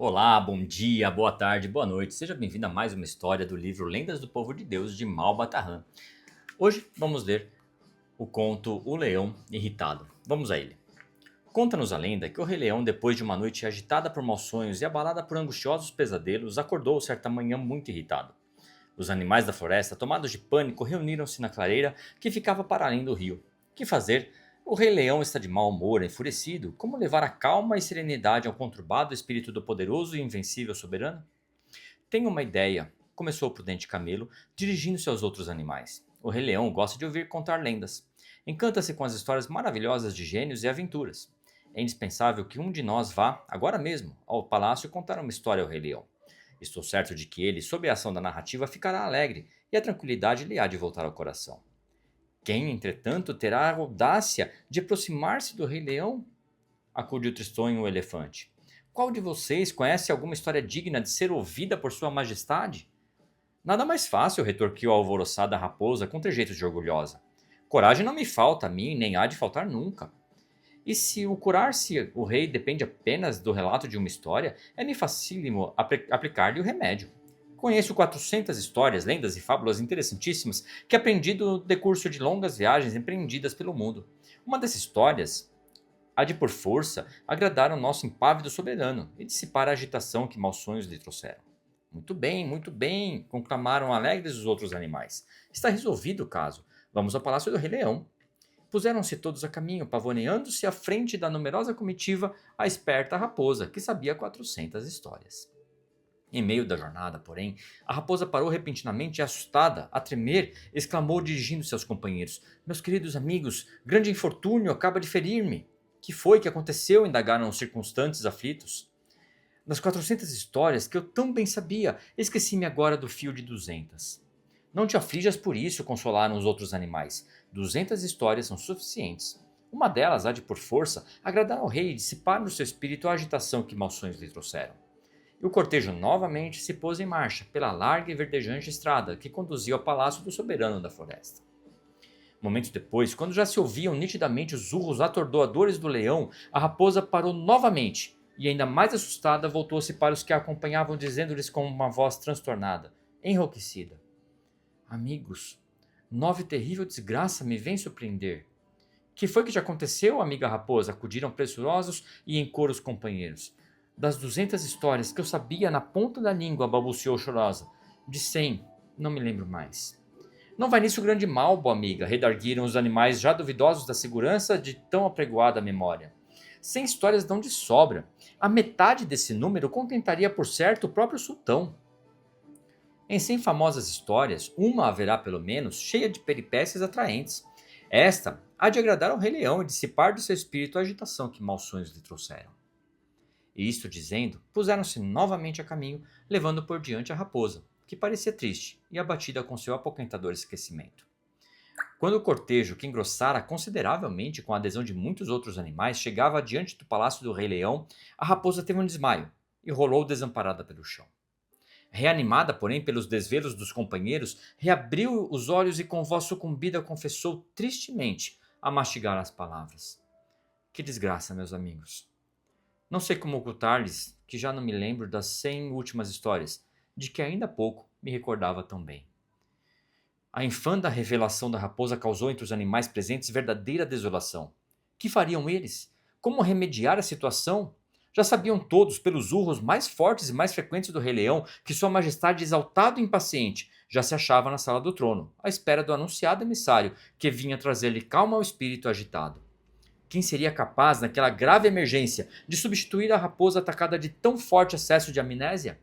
Olá, bom dia, boa tarde, boa noite. Seja bem-vindo a mais uma história do livro Lendas do Povo de Deus de Malbataan. Hoje vamos ler o conto O Leão Irritado. Vamos a ele. Conta-nos a lenda que o Rei Leão, depois de uma noite agitada por maus sonhos e abalada por angustiosos pesadelos, acordou certa manhã muito irritado. Os animais da floresta, tomados de pânico, reuniram-se na clareira que ficava para além do rio. Que fazer? O Rei Leão está de mau humor, enfurecido. Como levar a calma e serenidade ao conturbado espírito do poderoso e invencível soberano? Tenho uma ideia, começou o prudente Camelo, dirigindo-se aos outros animais. O Rei Leão gosta de ouvir contar lendas. Encanta-se com as histórias maravilhosas de gênios e aventuras. É indispensável que um de nós vá, agora mesmo, ao palácio contar uma história ao Rei Leão. Estou certo de que ele, sob a ação da narrativa, ficará alegre e a tranquilidade lhe há de voltar ao coração. Quem, entretanto, terá a audácia de aproximar-se do Rei Leão? Acudiu tristonho o elefante. Qual de vocês conhece alguma história digna de ser ouvida por sua majestade? Nada mais fácil, retorquiu a alvoroçada raposa com trejeito de orgulhosa. Coragem não me falta a mim, nem há de faltar nunca. E se o curar-se o rei depende apenas do relato de uma história, é-me facílimo aplicar-lhe o remédio. Conheço 400 histórias, lendas e fábulas interessantíssimas que aprendi no decurso de longas viagens empreendidas pelo mundo. Uma dessas histórias há de por força agradar ao nosso impávido soberano e dissipar a agitação que maus sonhos lhe trouxeram. Muito bem, conclamaram alegres os outros animais. Está resolvido o caso. Vamos ao palácio do Rei Leão. Puseram-se todos a caminho, pavoneando-se à frente da numerosa comitiva a esperta raposa, que sabia 400 histórias. Em meio da jornada, porém, a raposa parou repentinamente e, assustada, a tremer, exclamou dirigindo-se aos companheiros: Meus queridos amigos, grande infortúnio acaba de ferir-me. Que foi que aconteceu? Indagaram os circunstantes aflitos. Das 400 histórias que eu tão bem sabia, esqueci-me agora do fio de 200. Não te aflijas por isso, consolaram os outros animais. 200 histórias são suficientes. Uma delas há de, por força, agradar ao rei e dissipar no seu espírito a agitação que maus sonhos lhe trouxeram. E o cortejo novamente se pôs em marcha pela larga e verdejante estrada que conduzia ao palácio do soberano da floresta. Momentos depois, quando já se ouviam nitidamente os urros atordoadores do leão, a raposa parou novamente e, ainda mais assustada, voltou-se para os que a acompanhavam, dizendo-lhes com uma voz transtornada, enrouquecida: Amigos, nova e terrível desgraça me vem surpreender. Que foi que te aconteceu, amiga raposa? Acudiram pressurosos e em coro os companheiros. Das 200 histórias que eu sabia na ponta da língua, balbuciou chorosa. De 100, não me lembro mais. Não vai nisso grande mal, boa amiga, redarguiram os animais já duvidosos da segurança de tão apregoada memória. 100 histórias dão de sobra. A metade desse número contentaria por certo o próprio sultão. Em 100 famosas histórias, uma haverá pelo menos cheia de peripécias atraentes. Esta há de agradar ao Rei Leão e dissipar do seu espírito a agitação que maus sonhos lhe trouxeram. E isto dizendo, puseram-se novamente a caminho, levando por diante a raposa, que parecia triste e abatida com seu apoquentador esquecimento. Quando o cortejo, que engrossara consideravelmente com a adesão de muitos outros animais, chegava diante do palácio do Rei Leão, a raposa teve um desmaio e rolou desamparada pelo chão. Reanimada, porém, pelos desvelos dos companheiros, reabriu os olhos e com voz sucumbida confessou tristemente a mastigar as palavras. Que desgraça, meus amigos! Não sei como ocultar-lhes que já não me lembro das 100 últimas histórias, de que ainda há pouco me recordava tão bem. A infanda revelação da raposa causou entre os animais presentes verdadeira desolação. Que fariam eles? Como remediar a situação? Já sabiam todos, pelos urros mais fortes e mais frequentes do Rei Leão, que Sua Majestade, exaltado e impaciente, já se achava na sala do trono, à espera do anunciado emissário que vinha trazer-lhe calma ao espírito agitado. Quem seria capaz, naquela grave emergência, de substituir a raposa atacada de tão forte acesso de amnésia?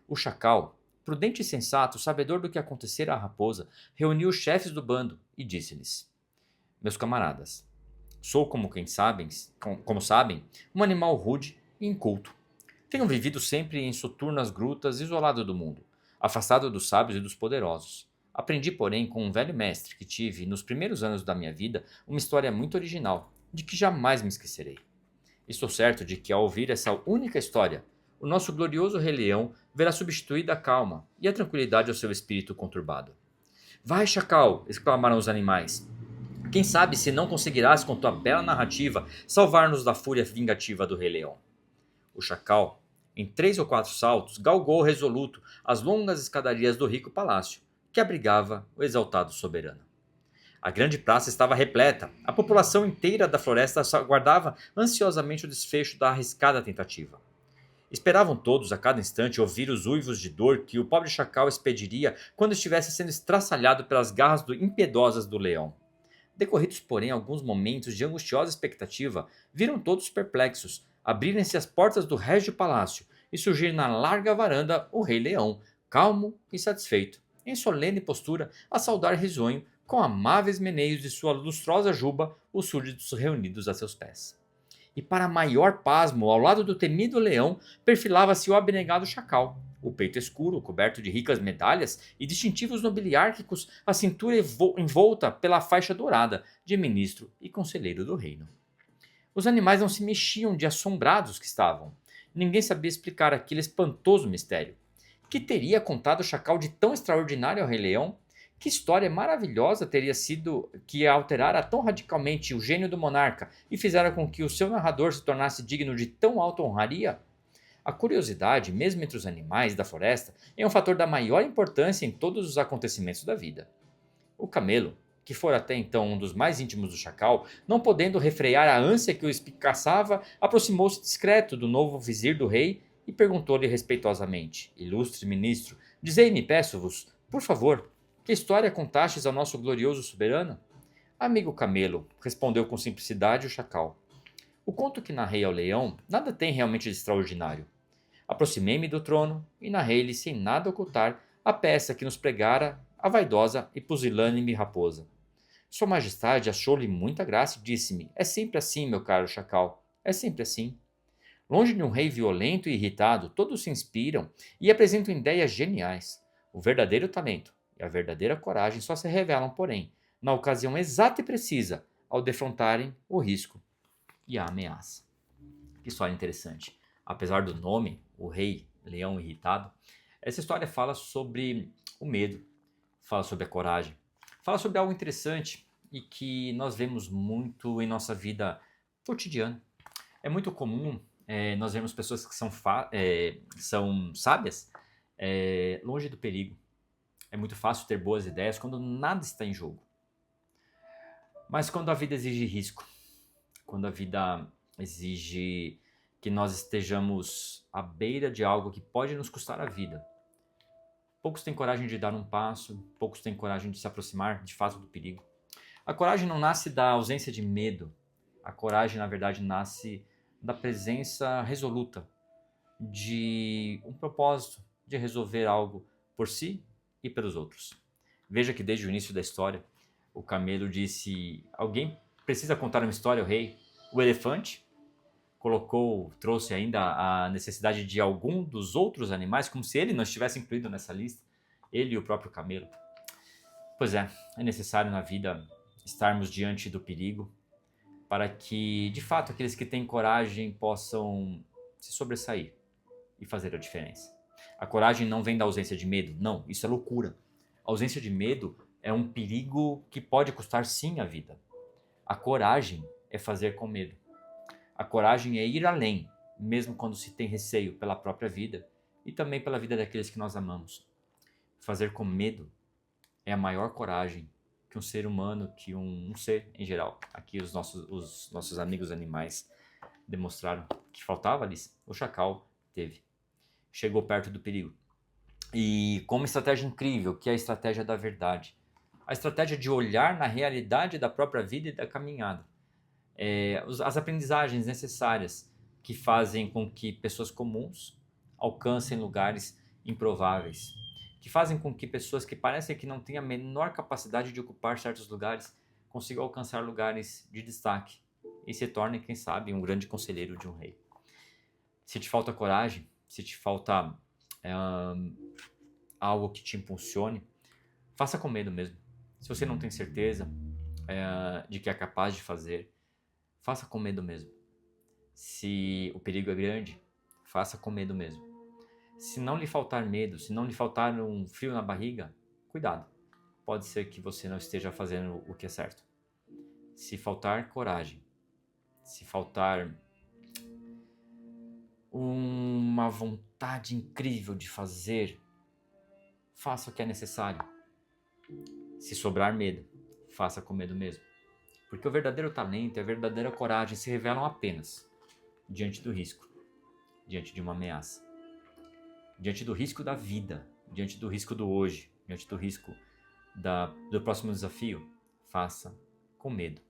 O chacal, prudente e sensato, sabedor do que acontecera à raposa, reuniu os chefes do bando e disse-lhes: Meus camaradas, sou, como sabem, um animal rude e inculto. Tenho vivido sempre em soturnas grutas, isolado do mundo, afastado dos sábios e dos poderosos. Aprendi, porém, com um velho mestre que tive, nos primeiros anos da minha vida, uma história muito original, de que jamais me esquecerei. Estou certo de que, ao ouvir essa única história, o nosso glorioso Rei Leão verá substituída a calma e a tranquilidade ao seu espírito conturbado. Vai, chacal! Exclamaram os animais. Quem sabe se não conseguirás, com tua bela narrativa, salvar-nos da fúria vingativa do Rei Leão. O chacal, Em 3 ou 4 saltos, galgou resoluto as longas escadarias do rico palácio, que abrigava o exaltado soberano. A grande praça estava repleta. A população inteira da floresta aguardava ansiosamente o desfecho da arriscada tentativa. Esperavam todos a cada instante ouvir os uivos de dor que o pobre chacal expediria quando estivesse sendo estraçalhado pelas garras impiedosas do leão. Decorridos, porém, alguns momentos de angustiosa expectativa, viram todos perplexos abrirem-se as portas do régio palácio e surgir na larga varanda o rei leão, calmo e satisfeito, em solene postura, a saudar risonho, com amáveis meneios de sua lustrosa juba, os súditos reunidos a seus pés. E para maior pasmo, ao lado do temido leão, perfilava-se o abnegado chacal, o peito escuro, coberto de ricas medalhas e distintivos nobiliárquicos, a cintura envolta pela faixa dourada de ministro e conselheiro do reino. Os animais não se mexiam de assombrados que estavam. Ninguém sabia explicar aquele espantoso mistério. Que teria contado o chacal de tão extraordinário ao rei leão? Que história maravilhosa teria sido que alterara tão radicalmente o gênio do monarca e fizera com que o seu narrador se tornasse digno de tão alta honraria? A curiosidade, mesmo entre os animais da floresta, é um fator da maior importância em todos os acontecimentos da vida. O camelo, que fora até então um dos mais íntimos do chacal, não podendo refrear a ânsia que o espicaçava, aproximou-se discreto do novo vizir do rei e perguntou-lhe respeitosamente: Ilustre ministro, dizei-me, peço-vos, por favor, que história contastes ao nosso glorioso soberano? Amigo camelo, respondeu com simplicidade o chacal. O conto que narrei ao leão nada tem realmente de extraordinário. Aproximei-me do trono e narrei-lhe sem nada ocultar a peça que nos pregara a vaidosa e pusilânime raposa. Sua Majestade achou-lhe muita graça e disse-me: É sempre assim, meu caro chacal, é sempre assim. Longe de um rei violento e irritado, todos se inspiram e apresentam ideias geniais. O verdadeiro talento e a verdadeira coragem só se revelam, porém, na ocasião exata e precisa, ao defrontarem o risco e a ameaça. Que história interessante. Apesar do nome, o rei leão irritado, essa história fala sobre o medo, fala sobre a coragem, fala sobre algo interessante e que nós vemos muito em nossa vida cotidiana. É muito comum nós vemos pessoas que são sábias longe do perigo. É muito fácil ter boas ideias quando nada está em jogo. Mas quando a vida exige risco, quando a vida exige que nós estejamos à beira de algo que pode nos custar a vida, poucos têm coragem de dar um passo, poucos têm coragem de se aproximar de fato do perigo. A coragem não nasce da ausência de medo. A coragem, na verdade, nasce da presença resoluta de um propósito de resolver algo por si e pelos outros. Veja que desde o início da história, o camelo disse: alguém precisa contar uma história ao rei. O elefante trouxe ainda a necessidade de algum dos outros animais, como se ele não estivesse incluído nessa lista, ele e o próprio camelo. Pois é necessário na vida estarmos diante do perigo, para que, de fato, aqueles que têm coragem possam se sobressair e fazer a diferença. A coragem não vem da ausência de medo, não, isso é loucura. A ausência de medo é um perigo que pode custar sim a vida. A coragem é fazer com medo. A coragem é ir além, mesmo quando se tem receio pela própria vida e também pela vida daqueles que nós amamos. Fazer com medo é a maior coragem que um ser humano, que um ser em geral, aqui os nossos amigos animais demonstraram que faltava-lhes, o chacal teve. Chegou perto do perigo. E com uma estratégia incrível, que é a estratégia da verdade. A estratégia de olhar na realidade da própria vida e da caminhada. As aprendizagens necessárias que fazem com que pessoas comuns alcancem lugares improváveis, que fazem com que pessoas que parecem que não têm a menor capacidade de ocupar certos lugares consigam alcançar lugares de destaque e se tornem, quem sabe, um grande conselheiro de um rei. Se te falta coragem, se te falta algo que te impulsione, faça com medo mesmo. Se você não tem certeza de que é capaz de fazer, faça com medo mesmo. Se o perigo é grande, faça com medo mesmo. Se não lhe faltar medo, se não lhe faltar um frio na barriga, cuidado. Pode ser que você não esteja fazendo o que é certo. Se faltar coragem, se faltar uma vontade incrível de fazer, faça o que é necessário. Se sobrar medo, faça com medo mesmo. Porque o verdadeiro talento e a verdadeira coragem se revelam apenas diante do risco, diante de uma ameaça, diante do risco da vida, diante do risco do hoje, diante do risco do próximo desafio. Faça com medo.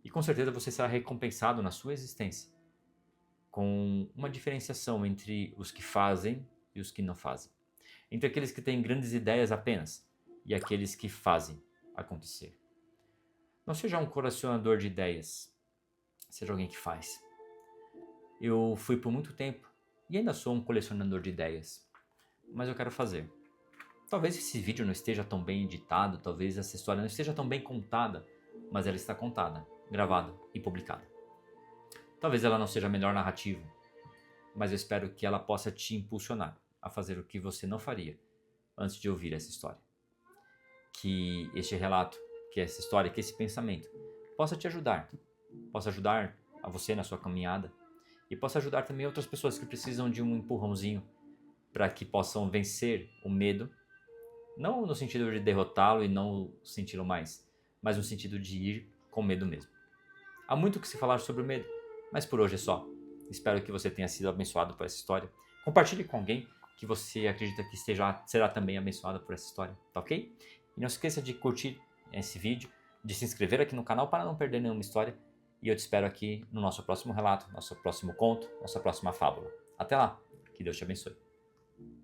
E com certeza você será recompensado na sua existência com uma diferenciação entre os que fazem e os que não fazem. Entre aqueles que têm grandes ideias apenas e aqueles que fazem acontecer. Não seja um colecionador de ideias, seja alguém que faz. Eu fui por muito tempo e ainda sou um colecionador de ideias, mas eu quero fazer. Talvez esse vídeo não esteja tão bem editado, talvez essa história não esteja tão bem contada, mas ela está contada, gravada e publicada. Talvez ela não seja a melhor narrativa, mas eu espero que ela possa te impulsionar a fazer o que você não faria antes de ouvir essa história. Que este relato, que essa história, que esse pensamento possa te ajudar, possa ajudar a você na sua caminhada e possa ajudar também outras pessoas que precisam de um empurrãozinho para que possam vencer o medo, não no sentido de derrotá-lo e não senti-lo mais, mas no sentido de ir com medo mesmo. Há muito o que se falar sobre o medo, mas por hoje é só. Espero que você tenha sido abençoado por essa história. Compartilhe com alguém que você acredita que será também abençoado por essa história, tá ok? E não se esqueça de curtir esse vídeo, de se inscrever aqui no canal para não perder nenhuma história. E eu te espero aqui no nosso próximo relato, nosso próximo conto, nossa próxima fábula. Até lá, que Deus te abençoe.